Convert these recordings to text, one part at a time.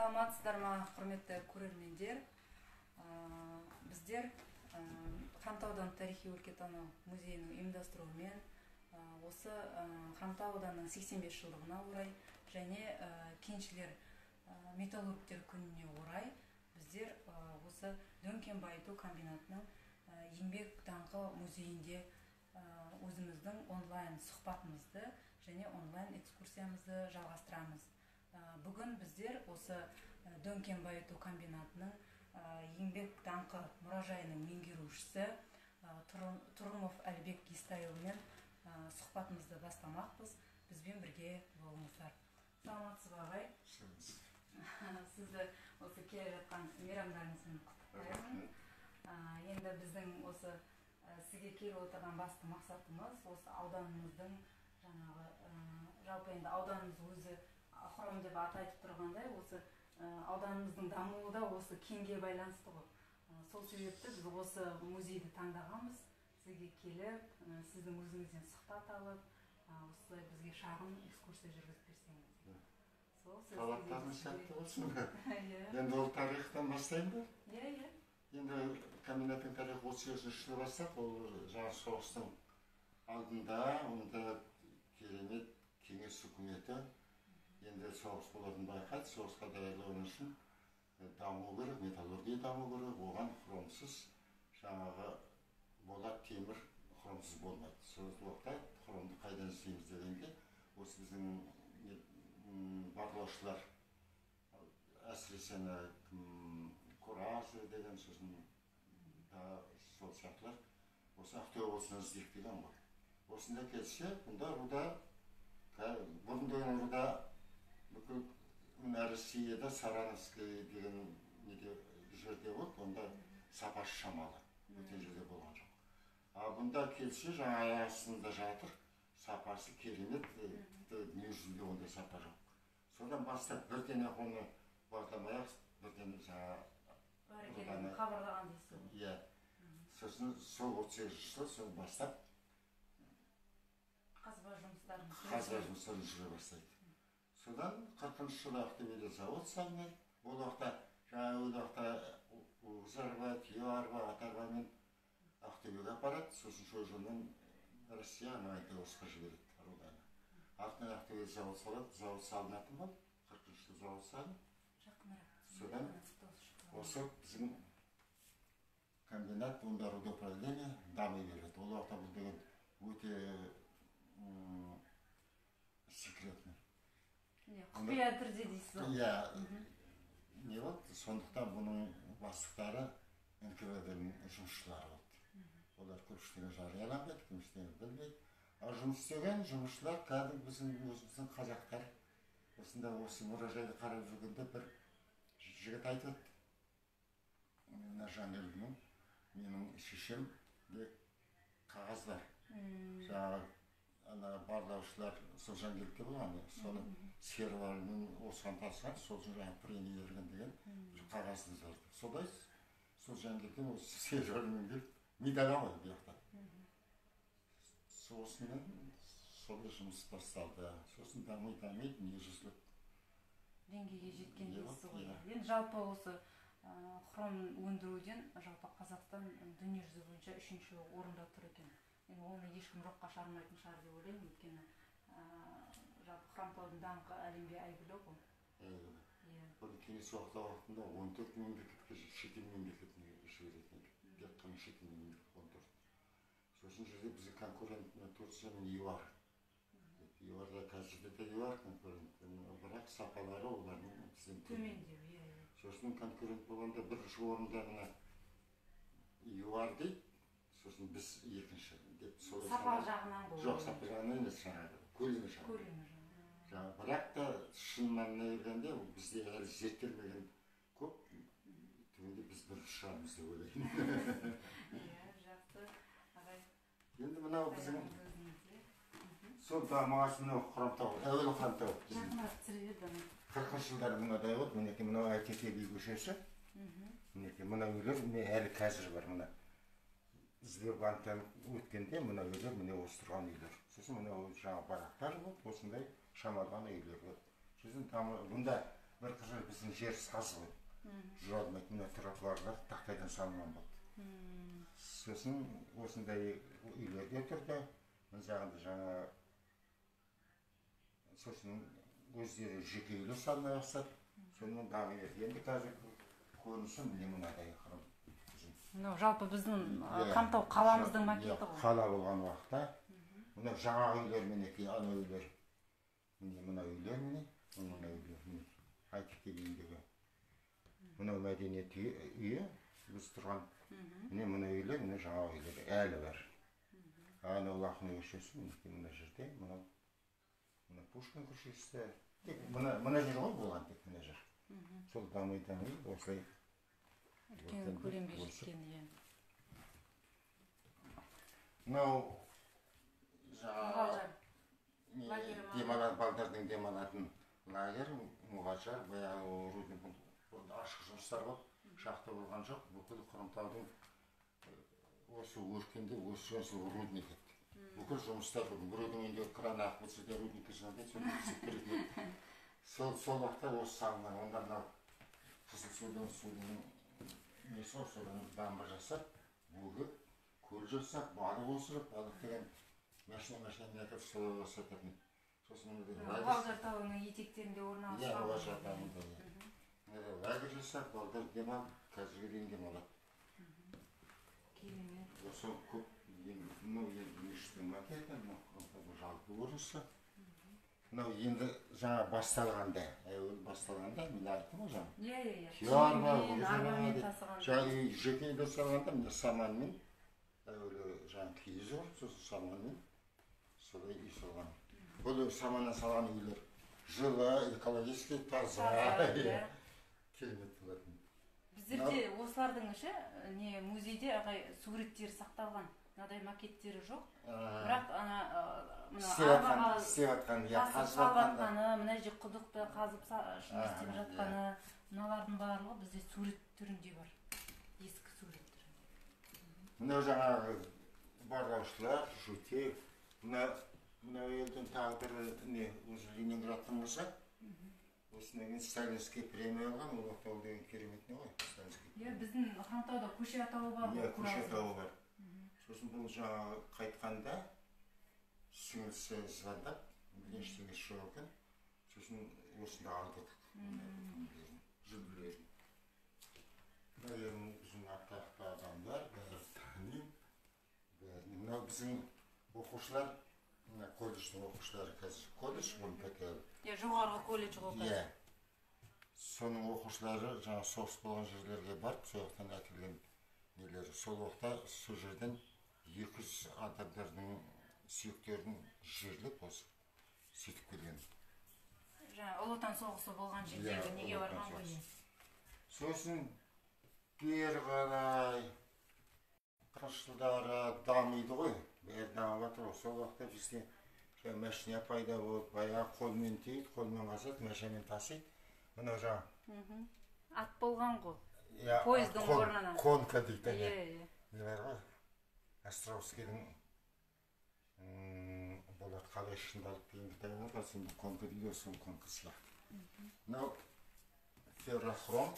Саламатсыздар ма, құрметті көрермендер. Біздер Хромтау тарихи өлкетану музейінің ұйымдастыруымен осы Хромтау ауданының 85 жылдығына орай және кеншілер металлургтер күніне орай біздер осы Дөңкен байыту комбинатының еңбек даңқы музейінде өзіміздің онлайн сұхбатымызды және онлайн экскурсиямызды жалғастырамыз. Бүгін біздер осы Дөңкен байыту комбинатының еңбек даңқы мұражайының меңгерушісі Тұрымов Әлбек Естайұлымен сұхбатымызды бастамақпыз. Бізбен бірге болыңыздар. Саламатсыз ба, ағай? Сізді осы келе жатқан мейрамдарыңызбен құттықтаймын. Енді біздің осы сізге келіп отырған басты мақсатымыз осы ауданымыздың жалпы енді ауданымыз өзі Хром деп атайтып тұрғандай, осы ауданымыздың дамуы да осы кенге байланысты ғой. Сол себепті біз осы музейді таңдағанбыз. Сізге келіп, сіздің өзіңізден сұхбат алып, осылай бізге шағын экскурсия жүргізіп берсеңіз. Талаптарыңыз сәтті болсын. Енді ол тарихтан бастайын ба? Иә. Енді комбинаттың тарихы 33 жылы бастап, ол жаңа соғыстың алдында, онда керемет кеңес үкіметі енді соғыс болатын байқайды, соғысқа даярлау үшін даму керек, металлургия даму керек, оған хромсыз жаңағы болат темір хромсыз болмайды. Сол уақытта хромды қайдан іздейміз дегенде, осы біздің барлаушылар, әсіресе Куразы деген сосын сол сияқтылар, осы Ақтөбе облысынан іздейік деген ғой. Осында келсе, бұнда руда, бұрын деген руда бүкіл Россияда Сарановский деген жерде болды, онда сапасы шамалы, өтен жерде болған жоқ. Бұнда келсе, жаңа аясында жатыр, сапасы керемет, дүниежүзінде ондай сапа жоқ. Содан бастап бірден оны бардамай-ақ, бірден бар екенін хабарлаған дейсіз. Иә. Сосын сол 38 жыл сол бастап қазба жұмыстарын жүре бастайды. Содан 40-шы жылы Ақтөбеде завод салынады. Ол уақытта Узарба, Тиоарба, Атарбамен Ақтөбеге апарады. Сосын сол жолмен Россия Майкаловсқа жібереді руданы. Артынан Ақтөбеде завод салады, завод салынатын болды. 40-шы жылы завод салынады. Содан осы біздің комбинат, онда рудоуправление дами береді. Ол уақытта бұл деген өте секретный. Құпия түрде дейсіз ғой? Иә. Не болды? Сондықтан бұның бастықтары НКВД-ның жұмысшылары болды. Олар көпшілігі жарияланбайды, көпшілігі білмейді. Ал жұмыс істеген жұмысшылар кәдімгі өзіміздің қазақтар. Осында осы мұражайды қарап жүргенде бір жігіт айтады. Жанелдің, менің шешемде қағаз бар. Жаңағы барлаушылар сол Жангелдте болған, соны серварының осыған тасқан, сол жаңағы премия берген деген қағазды жазды. Солай сол Жангелдтен осы серварымен келіп медаль алды бұяқта. Сосын солай жұмыс басталды. Сосын дамиды, дүниежүзілік деңгейге жеткен дейсіз ғой. Енді жалпы осы хром өндіруден жалпы Қазақстан дүниежүзі бойынша 3-ші орында тұр екен. Оны ешкім жоққа шығармайтын шығар деп ойлаймын, өйткені жалпы Хромтаудың даңқы әлемге әйгілі ғой. Бұрын кеңес уақытында 14 мемлекетке шетел мемлекетіне жіберетін, тек қана шетел мемлекет 14. Сосын жерде біздің конкурентіне Турцияның ЮАР. ЮАРда қазірде де ЮАР конкурент, бірақ сапалары олардың бізден төмендеу. Сосын конкурент болғанда бірінші орында ЮАР дейді, сосын біз екінші деп солай сапа жағынан ғой? Жоқ, сапа жағынан емес, жаңағы көлемі жағынан. Бірақ та шынынан келгенде бізде әлі зерттелмеген көп, түбінде біз бірінші шығармыз деп ойлаймын. Жақсы, ағай. Енді мынау біздің сол дамығасы мынау Хромтау, әуелі Хромтау. 40-шы жылдары мынадай болды, мінеке мынау Айтеке би көшесі. Мінеке мынау үйлер әлі қазір бар мына. Сбербанктан өткенде мына үйлер, міне осы тұрған үйлер. Сосын мына жаңа барақтар болды, осындай шамалған үйлер болды. Сосын бұнда бір қызы біздің жер саз ғой. Жүре алмайтын мына тротуарлар тақтайдан салынған болды. Сосын осындай үйлерге тұрды. Мына жағында жаңа сосын өздері жеке үйлер салына бастады. Сонымен дами берді. Енді қазір көрінісі міне мынадай қырым. Мынау жалпы біздің Хромтау қаламыздың макеті ғой. Қала болған уақытта мына жаңа үйлер мінекей, ана үйлер. Мына үйлер міне, мына үйлер міне. Айтып келейіндегі. Мынау мәдениет үйі, біз тұрған. Мына үйлер, мына жаңа үйлер әлі бар. Анау Ақын көшесі, мына жерде, мына Пушкин көшесі. Мына жер ғой болған тек мына жер. Сол дамай осылай. Үлкен көлемге жеткен, иә. Мынау жаңағы балдардың демалатын лагер, мұғажар, баяғы рудный ашық жұмыстар болып, шахта болған жоқ. Бүкіл Хромтаудың осы өркенде осы рудный кетті. Бүкіл жұмыстар болған. Біреудің үйінде кран ағып болса да рудникке жинады, сол уақытта осы салынған. Онда мынау қызыл судың несі ғой, содан дамба жасап, бөгіп, көл жасап, балық өсіріп, балық деген машина әкеп солай сататын. Мұғажар тауының етектерінде орналасқан. Иә, Мұғажар тауында. Лагерь жасап, балдар демалып, қазірге дейін демалады. Керемет. Осы көп, мешіттің макеті, жалпы өрісі. Мынау енді жаңа басталғанда, әуел басталғанда, мен айттым ғой жаңа. Иә. Кияр бар, арбамен тасыған. Жаңа жеке үйде салғанда, мына саманмен, әуелі жаңа киіз бар, сосын саманмен, солай үй салған. Бұл саманнан салған үйлер жылы, экологический таза, керемет болатын. Біздерде осылардың іші, музейде суреттері сақталған. Мынадай макеттері жоқ. Бірақ істеватқан, қазып мына жер құдықты қазып істеп жатқаны, мыналардың барлығы бізде сурет түрінде бар. Ескі сурет түрінде. Мынау жаңағы барлаушылар, жутек, мынау елдің тағдыры өзі Ленинградтың болса, осыдан кейін Сталинский премия алған, ол деген керемет не ғой, Сталинский. Иә, біздің Хромтауда көше атауы бар. Иә, көше атауы бар. Сосын бұл жаңағы қайтқанда сіңілісі звондап, ештеңе жоқ екен. Сосын осында алдық жүлделерін. Бәрін біздің атақты адамдар, бәрін танимын. Мынау біздің оқушылар, колледждің оқушылары қазір колледж болып кетеді. Иә, жоғарғы колледж ғой қазір. Иә. Соның оқушылары жаңа соғыс болған жерлерге барып, сол жақтан әкелген нелері. Сол уақытта сол жерден 200 адамдардың сүйектерін жерлеп осы сөйтіп келген. Жаңа Ұлы Отан соғысы болған жердегі неге барған ғой? Сосын бері қарай 40 жылдары дамиды ғой. Бәрі дамып жатыр ғой. Сол уақытта бізде машина пайда болып, баяғы қолмен тейді, қолмен қазады, машинамен тасиды. Мынау жаңа ат болған ғой. Пойыздың орнына. Конка дейді. Иә. Не бар ғой? Островскийдің болат қалай шындалып деген кітабы бар, сонда конка дейді, сол конка сияқты. Мынау феррохром,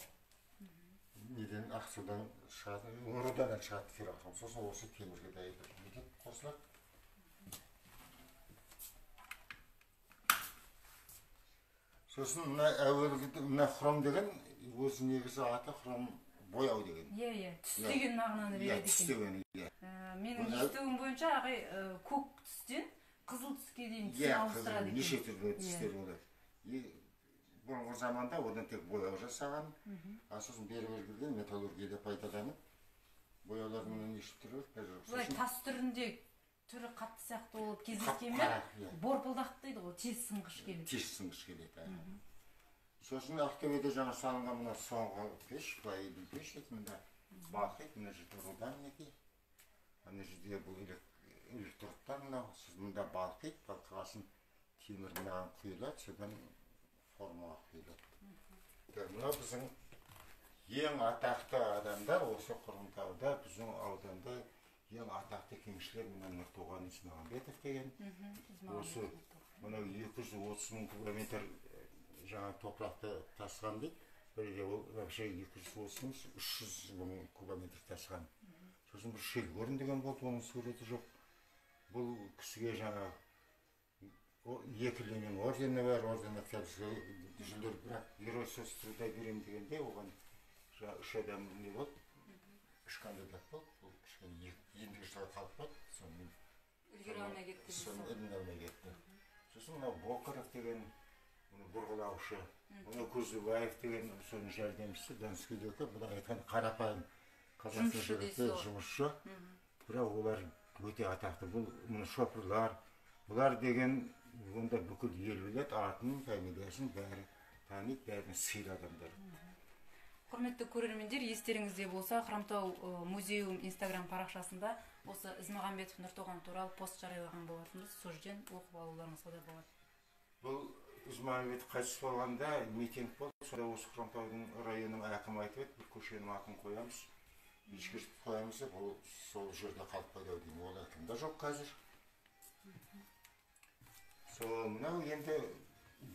неден Ақсудан шығады, рудадан шығады феррохром, сосын осы темірге дайындап неден қосылады. Сосын мына әуелгі мына хром деген өзі негізі аты хром бояу деген. Иә, түс деген мағынаны береді екен. Менің естуім бойынша ағай көк түстен қызыл түске дейін түсін ауыстырады екен. Неше түрлі түстер болады. Бұрынғы заманда одан тек бояу жасаған, сосын бері келген металлургияда пайдаланып, бояулардың неше түрлі. Бұлай тас түрінде түрі қатты сияқты болып кездескенмен, борпылдақ дейді ғой, тез сынғыш келеді. Тез сынғыш келеді. Сосын Ақтөбеде жаңа салынған мына соңғы пеш, былайдың пеш дейді, мында бақыт, мына жерде рудан неге. Ана жерде бұл электродтар мынау, сіз мында балқиды, балқығасын темір мынаған құйылады, содан формаға құйылады. Мынау біздің ең атақты адамдар осы Хромтауда, біздің ауданда ең атақты кеңшілер мына Нұртуған Исмағамбетов деген. Осы мынау 230 000 километр жаңа топырақты тасыған дейді. Бірде ол вообще 230 300 мың кубометр тасыған. Сосын бір шел орын деген болды, оның суреті жоқ. Бұл кісіге жаңа екі Ленин ордені бар, ордені жүлдер, бірақ герой сөз труда беремін дегенде оған үш адам не болды, үш кандидат болды, ол кішкене ендігі жылға қалып қалды, сонымен үлгере алмай кетті. соны іліне алмай кетті. Сосын мынау Бокаров деген бұрғылаушы, мынау Көзібаев деген соның жәрдемшісі, Донскийдегі, бұда айтқан қарапайым қазақстан жұмысшы, бірақ олар өте атақты. Бұл шоферлар, бұлар деген онда бүкіл ел біледі, атын, фамилиясын бәрі таниды, бәріне сыйлы адамдар. Құрметті көрермендер, естеріңізде болса, Хромтау музейум Инстаграм парақшасында осы Ізмағамбетов Нұртоған туралы пост жариялаған болатынбыз. Сол жерден оқып алуларыңызға да болады. Бұл Ізмағамбетов қайтыс болғанда митинг болды. Сонда осы Хромтаудың районының әкімі айтып еді, бір көшенің атын қоямыз, ешкіртіп қоямыз деп, ол сол жерде қалып қойды деймін. Ол әкімде жоқ қазір. Сол мынау енді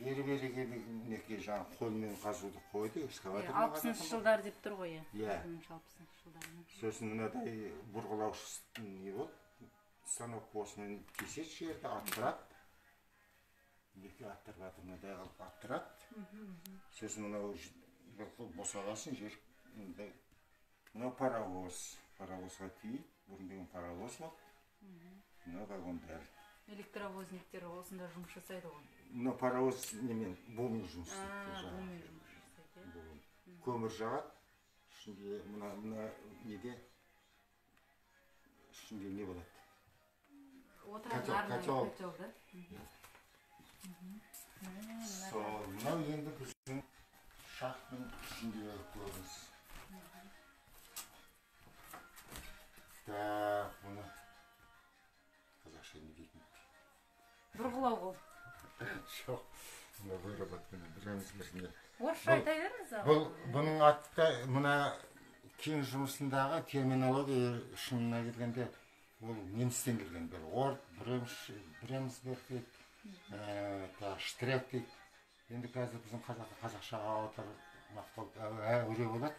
бері-бері келгеннекке жаңа қолмен қазуды қойды, экскаватормен. 60-шы жылдар деп тұр ғой. Иә. 60-шы жылдар. Сосын мынадай бұрғылаушы не болды, станок осымен кесет жерді аттырады. Неке аттырып атыр, мынадай қылып аттырады. Сосын мынау босағасын жер, мынау паровоз. Паровозға тиіп, бұрын деген паровоз болды. Мынау вагондар. Электровозниктер осында жұмыс жасайды ғой. Мынау паровоз немен, бумен жұмыс істейді. Бумен жұмыс жасайды. Көмір жағады. Ішінде мына неде, ішінде не болады? Отыратын арнайы котел да? Мынау енді біздің шахтың ішінде көрініс. Так, мұны қазақша не дейтін? Бұрғылау ғой. Жоқ, мұны выработканы біреміз біріне. Орысша айта беріңіз ағы. Бұның атты, мұна кен жұмысындағы терминология шынына келгенде, ол немістен келген бір орд, Бремсберг дейді, Штрек дейді. Енді қазір біздің қазақшаға ауытыр өре болады.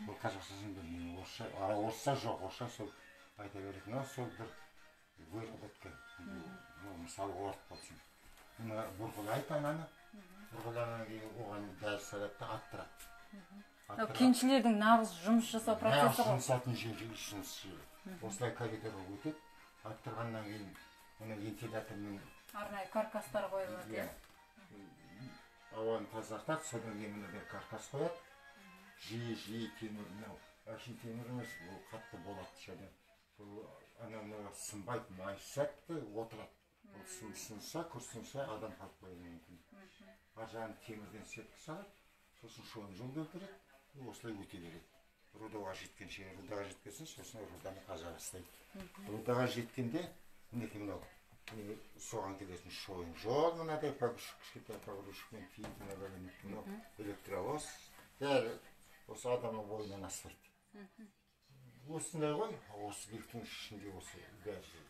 Бұл қазақшасын білмеймін, орысша жоқ, орысша сол айта беретін. Сол бір выработка, мысалы орд болсын. Мұны бұрғылайды ананы, бұрғыланан кейін оған дәрі салатты аттырады. Кеншілердің нағыз жұмыс жасау процесі ғой. Жұмсатын жұмыс жері. Осылай коридорға өтеді, аттырғаннан кейін мұны вентилятормен Арнайы каркастар қойылады. Ауаны тазартады, содан кейін мұны бір каркас қояды. Жиі темір, әшін темір емес, ол қатты болады және. Бұл анау сынбайды, майысады, отырады. Ол сынса, күрсінсе, адам қалып қоюы мүмкін. Аржағын темірден сеткі салады, сосын шоғын жол келтіреді, осылай өте береді. Рудаға жеткенше, рудаға жеткенсін, сосын руданы қаза бастайды. Рудаға жеткенде, мінекі мынау, соған келесін шойын жол, мынадай кішкентай погрузчикпен киіп, мынау электровоз, бәрі осы адамның бойынан аспайды. Осындай ғой, осы бектің ішінде осы бәрі.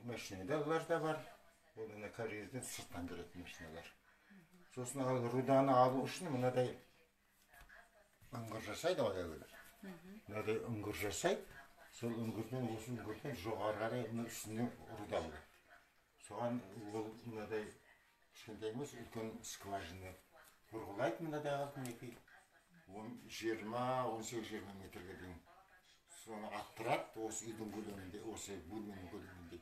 Машиналар да бар, ол карьерден сырттан келетін машиналар. Сосын руданы алу үшін мынадай үңгір жасайды ғой әуелі. Мынадай үңгір жасайды, сол үңгірден осы үңгірден жоғары қарай үстіне руда болады. Соған ол мынадай кішкентай емес, үлкен скважина бұрғылайды мынадай алтын еки 20-18 метрге дейін. Соны аттырады, осы үйдің көлемінде, осы бөлменің көлемінде.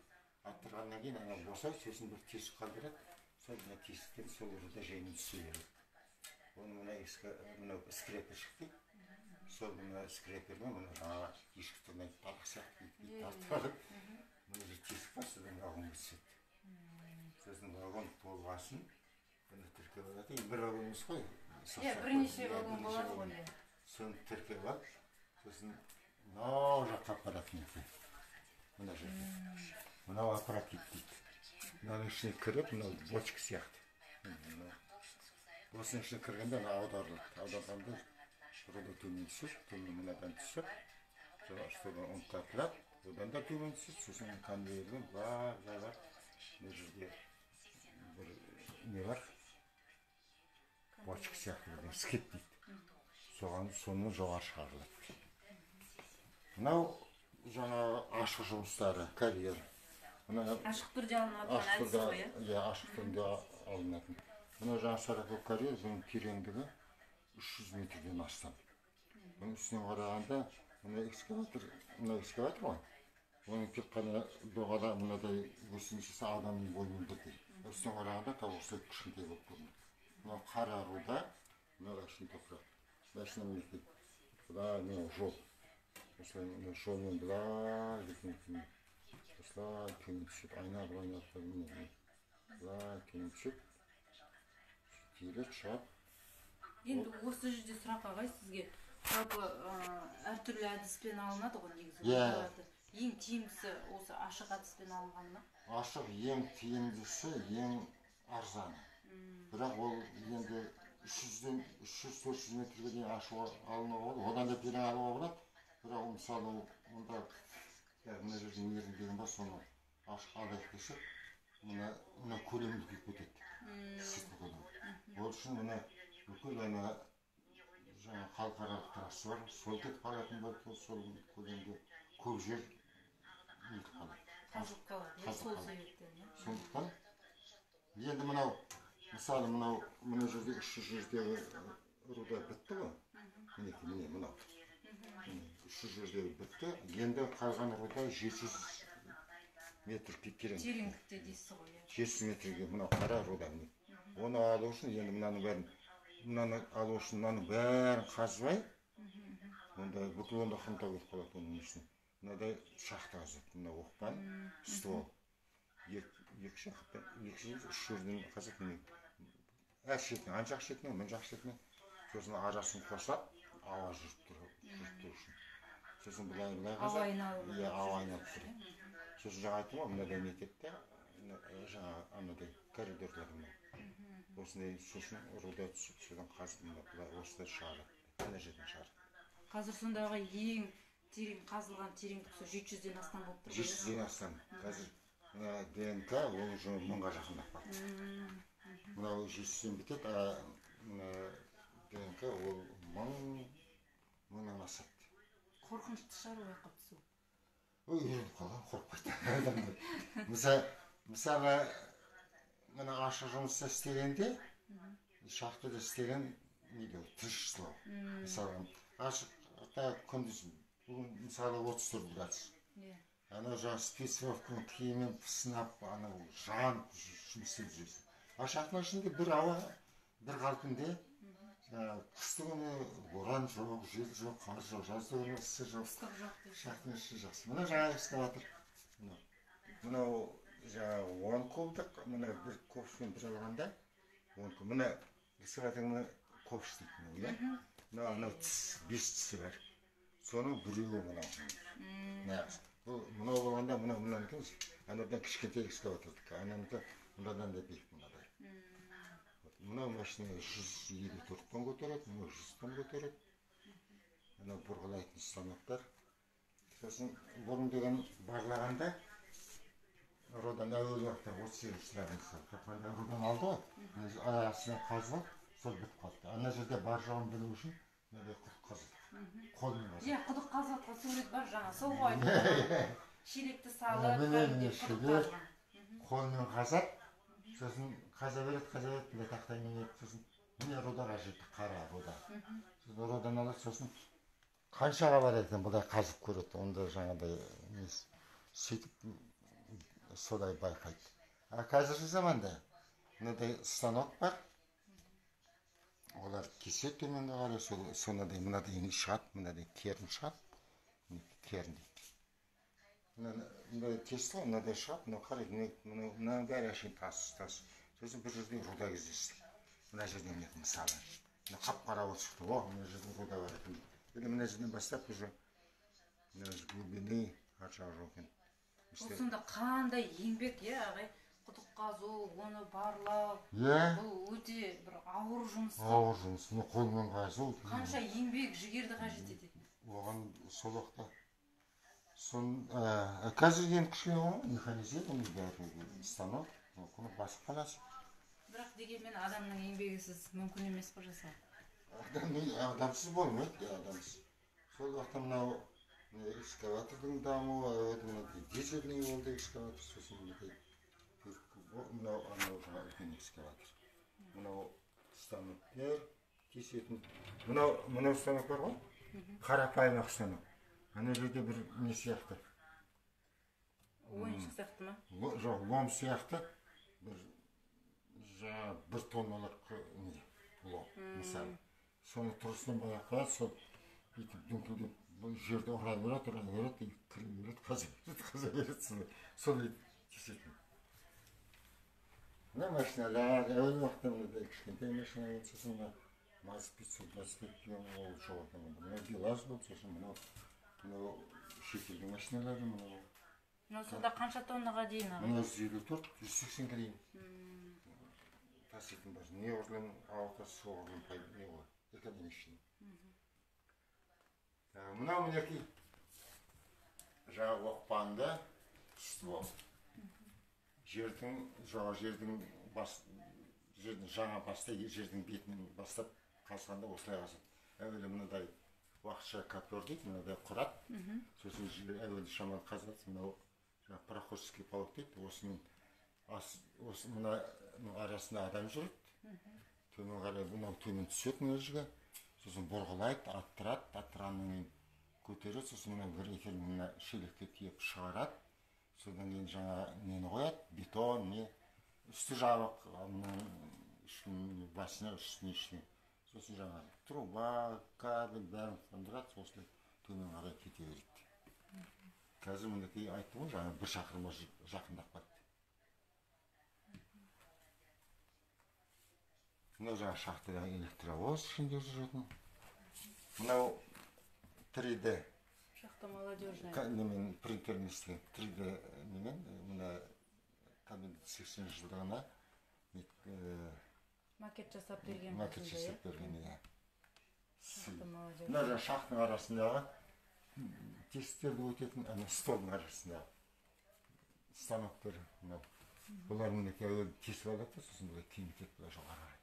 Аттырғаннан кейін ана босайды, сосын бір тесік қалдырады. Сол тесіктен сол руда жаймен түсе береді. Оны мына скрепер шықты. Сол мына скрепермен мұны жаңағы ешкі тұрмайды, талықсақ тартып. Мұны бір тесік бар, содан вагон өтседі. Сосын вагон толғасын, бұны тіркеп алады. Бір вагон емес қой. Бірнеше вагон болады ғой. Соны тіркеп алып, сосын мынау жаққа аппарат неті. Мына жерде. Мынау аппарат дейді. Мынаның ішіне кіріп, мынау бочка сияқты. Осының ішіне кіргенде аударылады. Аударғанда руда төмен түсіп, төмен мынадан түсіп, содан ұнтатылады, одан да төмен түсіп, сосын конвейерден бар. Мына жерде бір не бар, бочка сияқты деген скет дейді. Соны жоғары шығарылады. Мынау жаңағы ашық жұмыстары, карьер. Ашық түрде алынатын әдісі ғой, иә, ашық түрде алынатын. Мына жаңа сарапов карьер, бұның тереңдігі 300 метрден астам. Бұның үстінен қарағанда, мына экскаватор ғой. Оның тек қана доғада мынадай өсімшесі адамның бойымен бірдей. Үстінен қарағанда табылса кішкентай болып көрінеді. Мынау қара руда, мынау әшейін топырақ. Мәшіне мінекей. Бұлай мынау жол. Осылай жолмен бұлай кеткен. Осылай төмен түсіп, айналып міне. Бұлай төмен түсіп, келіп шығып. Енді осы жерде сұрақ ағай сізге. Жалпы әртүрлі әдіспен алынады ғой негізі. Ең тиімдісі осы ашық әдіспен алынғаны ма? Ашық ең тиімдісі, ең арзаны. Бірақ ол енді 300-400 метрге дейін ашуға алынуға болады. Одан да терең алуға болады. Бірақ мысалы онда мына жерде нерін деген бар, соны ашық алайық десек, мына көлемді күйіп кетеді. Ол үшін мына бүкіл ана жаңа халықаралық трасса бар, сол кетіп қалатын болды, сол көлемде көп жер нетіп қалады. Қазылып қалады, сол себептен. Сондықтан енді мынау, мысалы мына жерде 300 жердегі руда бітті ғой. Міне мынау. 300 жердегі бітті. Енді қалған руда 700 метр тереңдікте. Тереңдікте дейсіз ғой. 700 метрге мынау қара руда. Оны алу үшін енді мынаның бәрін қазбай, онда бүкіл онда қымтау кетіп қалады оның үшін. Мынадай шахта қазады, мына оқпан, ствол. Екі шақтан, үш жерден қазады, әр шетіне, ан жақ шетіне, мын жақ шетіне, сосын арасын қосап, ауа жүріп тұру үшін. Сосын бұлай қазады. Ауа айналып. Иә, ауа айналып тұру. Сосын жаңа айттым ғой, мынадай мектепте, жаңа анадай коридорларында. Осындай сосын руда түсіп, содан қазып, осыдай шығарады, әне жерден шығарады. Қазір сондағы ең терең қазылған тереңдік 700-ден астам болып тұр. 700-ден астам. Қазір ДНК ол уже 1000-ға жақындап қалды. Мынау 700-ден бітеді, ДНК ол 1000-нан асады. Қорқынышты шығар ояққа түсу. Үйреніп қалған, қорқпайды. Мысалы, мына ашық жұмыста істегенде, шахтада істеген тыныштылау. Мысалы, ашықта күндіз, мысалы 34 градус. Ана жаңа спецовканың киіммен пысынап, жанып жұмыс істеп жүресің. Ашақтың ішінде бір ауа, бір қалпында, қысты күні боран жоқ, жел жоқ, қар жоқ, жазды күні ысы жоқ. Шақтың іші жақсы. Мына жаңа экскаватор. Мынау жаңа 10 кубдық, мына бір ковшпен бір алғанда, мына экскаваторның ковш дейді. Мынау 5 тісі бар. Соның біреуі мынау. Мынау болғанда мынау екен, анадан кішкентай экскаватордық, ананыкі мынадан да бейік мынадай. Мынау машина 154 тонн көтереді, мынау 100 тонн көтереді. Мынау бұрғылайтын станоктар. Сосын бұрын деген барлағанда, родан әуел уақытта 38 жылдардың родан алды ғой, аясына қазылып, сол бітіп қалды. Ана жерде бар жағын білу үшін, мынандай құдық қазылды. Қолмен қазылды. Иә, құдық қазылатқан сурет бар жаңа, сол ғой. Шелекті салып, қолмен қазап, сосын қаза береді, біле тақтаймен еп, сосын міне родаға жетті, қара рода. Сосын родан алады, сосын қаншаға бар екен бұлай қазып көреді, онда жаңағыдай сөйтіп солай байқайды. Қазіргі заманда мынадай станок бар, олар кесет төменге қарай, сонадай мынадай шығады, мынадай керін шығады, керін дейді. Мынадай тесті ғой, мынадай шығады, мынау қарайды, мынаның бәрі әшейін тас. Сосын бір жерде руда кездесті. Мына жерден мінекін мысалы. Қап-қара болып шықты, мына жерден руда бар екен. Мына жерден бастап уже мына жерде глубины аржағы жоқ екен. Сонда қандай еңбек, ағай, құдық қазу, оны барлау, бұл өте бір ауыр жұмыс. Ауыр жұмыс, қолмен қазу. Қанша еңбек, жігерді қажет етеді? Оған сол уақытта. Қазір енді кішкене ғой, механизм, оның бәрі станок, оны басып қаласың. Бірақ дегенмен адамның еңбегісіз мүмкін емес қой жасау. Адамсыз болмайды, адамсыз. Сол уақытта мынау экскаватордың дамуы, дизельный болды экскаватор, сосын мынау жаңа үлкен экскаватор. Мынау станоктер, кесетін. Мынау станок бар ғой? Қарапайым ақ станок. Ана жерде бір не сияқты. Ойыншық сияқты ма? Жоқ, лом сияқты. Бір тонналық лом, мысалы. Соны тұрысынан баяқ қояды, сол бүйтіп дүңкілдеп жерді ұра береді, кіре береді, қаза береді, сол кесетін. Мына машиналар, әуел уақытта мынадай кішкентай машина, сосын МАЗ-525 деген ол жоқ екен. Мынау ГелАЗ болды, сосын мынау шетелдің машиналары, мынау. Мынау сонда қанша тоннаға дейін аға? Мынау 154-180-ге дейін. Таситын бар. Неғұрлым ауыта, соғұрлым не ғой, экономичный. Мынау мінеки жаңа оқпанды ствол. Жердің жаңа баста жердің бетінен бастап қалсағанда осылай қалсын. Әуелі мынадай уақытша копер дейді, мынадай құрат. Сосын әуелі шаман қазады, мынау пароходский полок дейді. Осы мына арасында адам жүреді. Төмен қарай мынау төмен түседі мына жерге. Сосын бұрғылайды, аттыраннан кейін көтереді. Сосын мына бір екеуін мына шелекке тиеп шығарады. Содан кейін жаңа нені қояды, бетон, не, үсті жабық, басына үстіне. Сосын жаңа труба, кабель, бәрін қондырады, сосын төмен қарай кете береді. Қазір мінекей айттым ғой, жаңа бір шақырымға жақындап кетті. Мынау жаңа шахтадағы электровоз ішінде жүретін. Мынау 3D. Шахта молодежная. Немен принтермен істеген 3D немен, мына 80 жылдығына макет жасап берген. Макет жасап берген, иә. Шахта молодежная. Мына жаңа шахтың арасындағы тесттерді өтетін столдың арасындағы станоктар. Бұлар мінекей әуелі кесіп алады, сосын бұлай кеңітеді, бұлай жоғары қарай.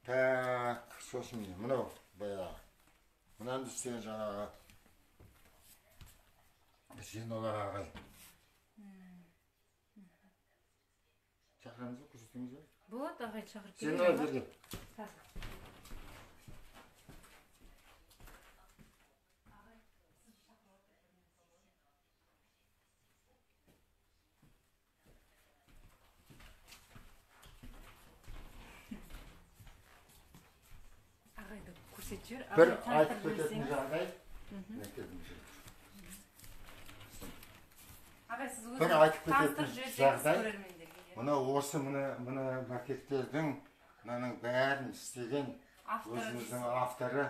Так, сосын мынау баяғы. Мынаны істеген жаңағы Зейнолла ағай. Шақырамыз ба, көрсетеміз ба? Болады ағай шақырып келген. Зейнолла берген. Ағайды көрсетіп жібер. Бір айтып кететін жағдай. Ағай сіз Бір айтып кететін жағдай. көрермендерге. Мына осы мына макеттердің мынаның бәрін істеген өзіміздің авторы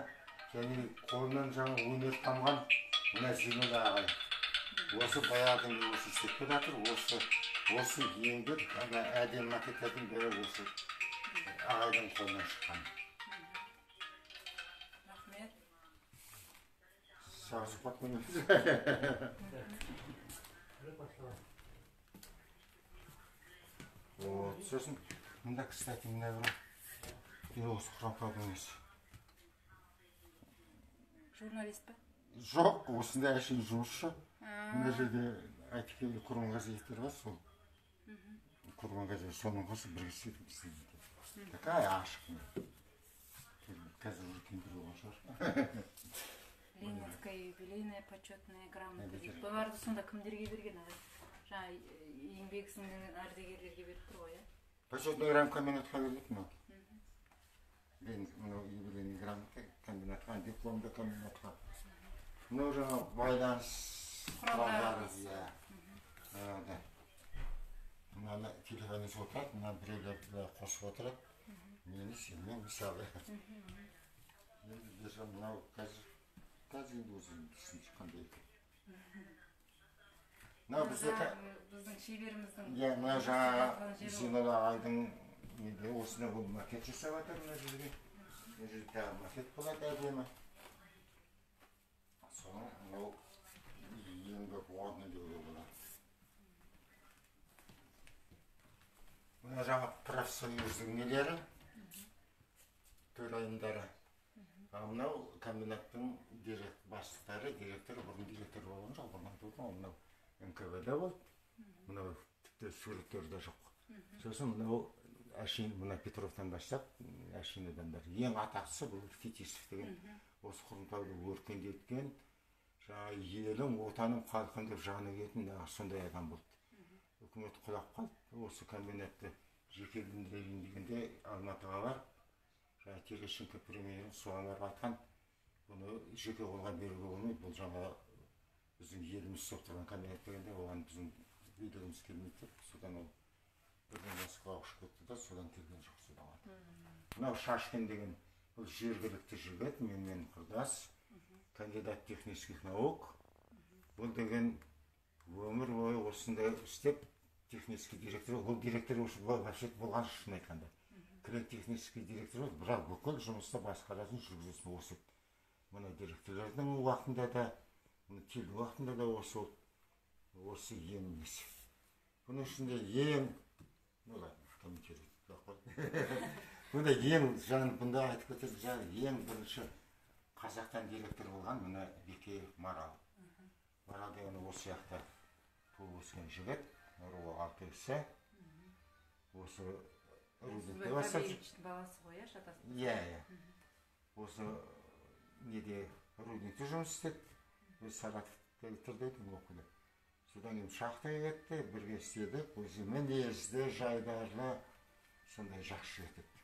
және қолынан жаңа өнер тамған мына Зейнолла ағай. Осы баяғыдан осы істеп келе жатыр. Осы еңбек әдемі макеттердің бірі осы ағайдың қолынан шыққан. Рахмет. Сау сұхбат болыңыз. Вот, сосын мында, кстати, мына бір осы құрамқабыңыз. Журналист па? Жоқ, осында әшейін жұмысшы. Мына жерде айтекелі Құрбан газеттер бар, сол. Құрбан газет, соның қосы бірге істедік. Такая ашық. Қазір уже кемпір болған шығар. Ленинская юбилейная почетная грамота. Бұларды сонда кімдерге берген ағай? Жаңа еңбек сіңірген ардагерлерге беріп тұр ғой, иә? Почетный грамм комбинатқа беріледі ма? Мынау юбилейный грамота комбинатқа, дипломды комбинатқа. Мынау жаңа байланыс құралдары. Мынаны телефоныңыз отырады, мына біреулер қосып отырады. Мені сенмен мысалы. Енді мынау қазір енді өзім түсінші қандай екен. Біздің шеберіміздің... Мына жаңа Зейнолла ағайдың осында бұл макет жасап жатыр мына жерге. Мына жерде тағы макет болады әдемі. Соның мынау еңбек орны деуге болады. Мына жаңағы профсоюздың нелері, төрайымдары. Мынау комбинаттың бастықтары, директоры, бұрын директор болған жоқ, бұрын болған, мынау НКВД болды. Мынау тіпті суреттерде жоқ. Сосын мынау Әшейін, мына Петровтан бастап, Әшейін адамдар. Ең атақсысы бұл Фетисов деген, осы Құрымтауды өркендеткен, жаңағы елім, отаным, халқым деп жаны кетін сондай адам болды. Үкімет құлап қалды, осы комбинатты жекелендірейін дегенде Алматыға бар, жаңағы Терещенко премьерін соған барып айтқан, бұны жеке қолға беруге болмайды, бұл жаңа біздің еліміз соқтырған комбинат дегенде, оған біздің билігіміз келмейді деп, содан ол бірден Москваға ұшып кетті да, содан келген жоқ содан. Мынау Шашкин деген, бұл жергілікті жігіт, менімен құрдас, кандидат технических наук. Бұл деген өмір бойы осында істеп, технический директор, ол директор вообще болған шын айтқанда. Технический директор, бірақ бүкіл жұмысты басқаратын жүргізесін осы. Мына директорлардың уақытында да, келді уақытында да осы ең несі. Бұның ішінде ең, бұнда ең, бұнда айтып кетеді, ең бірінші Қазақтан директор болған мына Беке Марал. Марал деген осы сияқты туып өскен жігіт, руы 6 кісі. Осы рудникте бастап баласы ғой, шатасы? Иә. Осы неде рудникте жұмыс істеді. Саратовта бітірді оқыды. Содан кейін шахтаға кетті, бірге істедік. Өзі мінезді, жайдарлы, сондай жақсы жігіт.